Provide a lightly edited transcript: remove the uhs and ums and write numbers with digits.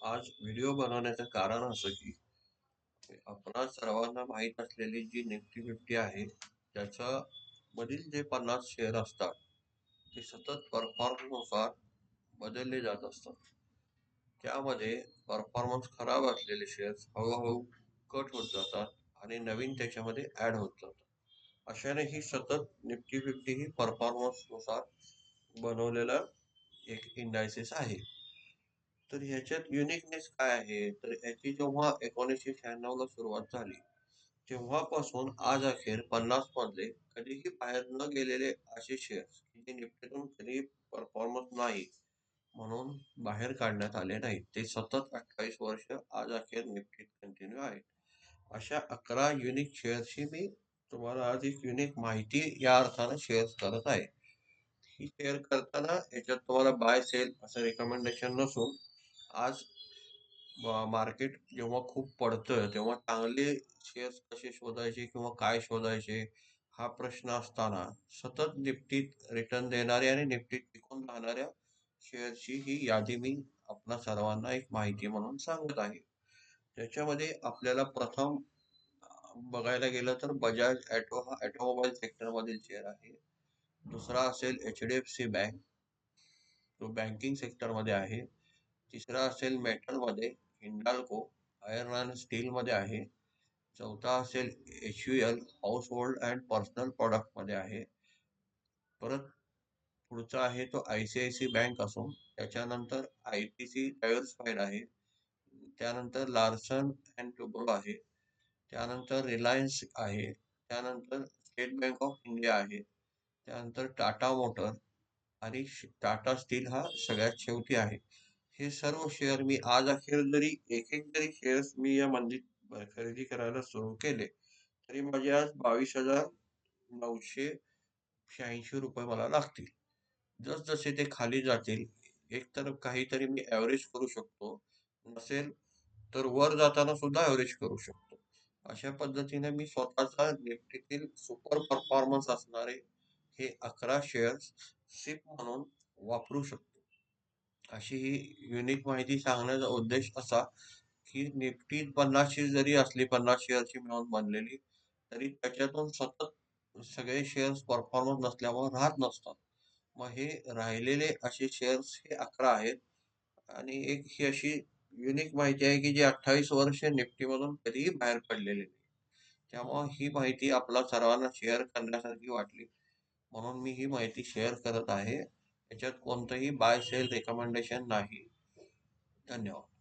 आज व्हिडिओ बनवण्याचं कारण असं की आपणा सर्वांना माहीत असलेली जी निफ्टी फिफ्टी आहे त्याच्या मधील जे 50 शेअर असतात ते सतत परफॉर्मन्सनुसार बदलले जात असतात. त्यामध्ये परफॉर्मन्स खराब असलेले शेअर्स हळूहळू कट होत जातात आणि नवीन त्याच्यामध्ये ऍड होत जातात. अशाने ही सतत निफ्टी फिफ्टी ही परफॉर्मन्सनुसार बनवलेला एक इंडायसिस आहे. तर ह्याच्यात युनिकनेस काय आहे तर याची जेव्हा 1996 ला सुरुवात झाली तेव्हापासून आज अखेर 50 मधले कधीही बाहेर न गेलेले असे शेअर्स की जे निफ्टीतून कधी परफॉर्मन्स नाही म्हणून बाहेर काढण्यात आले नाहीत ते सतत 28 वर्ष आज अखेर निफ्टीत कंटिन्यू आहेत. अशा 11 युनिक शेअर्सची मी तुम्हाला आज एक युनिक माहिती या अर्थाने शेअर करत आहे. ही शेअर करताना याच्यात तुम्हाला बाय सेल असं रेकमेंडेशन नसून आज मार्केट जेव्हा खूप पडतं तेव्हा चांगले शेअर्स कसे शोधायचे किंवा काय शोधायचे हा प्रश्न असताना सतत निफ्टीत रिटर्न देणाऱ्या आणि निफ्टीत टिकून राहणाऱ्या शेअर्सची ही यादी मी आपल्या सर्वांना एक माहिती म्हणून सांगत आहे. त्याच्यामध्ये आपल्याला प्रथम बघायला गेलं तर बजाज ॲटो हा ऑटोमोबाईल सेक्टर मधील शेअर आहे. दुसरा असेल HDFC बँक, तो बँकिंग सेक्टर मध्ये आहे. तिसरा असेल मेटल मध्ये हिंडाल्को आयर्न अँड स्टील मध्ये आहे. चौथा असेल HUL house hold and personal product मध्ये आहे. परत पुढचा आहे तो ICICI बँक असून त्याच्यानंतर ITC डायव्हर्सिफाईड आहे. त्यानंतर लार्सन अँड टुब्रो आहे. त्यानंतर रिलायन्स आहे. त्यानंतर स्टेट बँक ऑफ इंडिया आहे. त्यानंतर टाटा मोटर आणि टाटा स्टील हा सगळ्यात शेवटी आहे. हे सर्व शेअर मी आज अखेर जरी एक एक जरी शेअर्स मी या मंदीत खरेदी करायला सुरू केले तरी माझे आज 22,986 रुपये मला लागतील. जसजसे ते खाली जातील एकतर काहीतरी मी ऍव्हरेज करू शकतो, नसेल तर वर जाताना सुद्धा ऍव्हरेज करू शकतो. अशा पद्धतीने मी स्वतःचा निफ्टीतील सुपर परफॉर्मन्स असणारे हे 11 शेअर्स सिप म्हणून वापरू शकतो. अशी ही युनिक माहिती सांगण्याचा उद्देश असा की निफ्टी 50ची जरी असली 50 शेअरची मिळून बनलेली तरी त्याच्यातून सतत सगळे शेअर्स परफॉर्मन्स नसल्यामुळे राहत नसतात. मग हे राहिलेले असे शेअर्स हे 11 आहेत आणि एक ही अशी युनिक माहिती आहे की जी 28 वर्ष निफ्टीमधून कधीही बाहेर पडलेली नाही. त्यामुळे ही माहिती आपला सर्वांना शेअर करण्यासारखी वाटली म्हणून मी ही माहिती शेअर करत आहे. याच्यात कोणतंही बाय सेल रेकमेंडेशन नाही. धन्यवाद.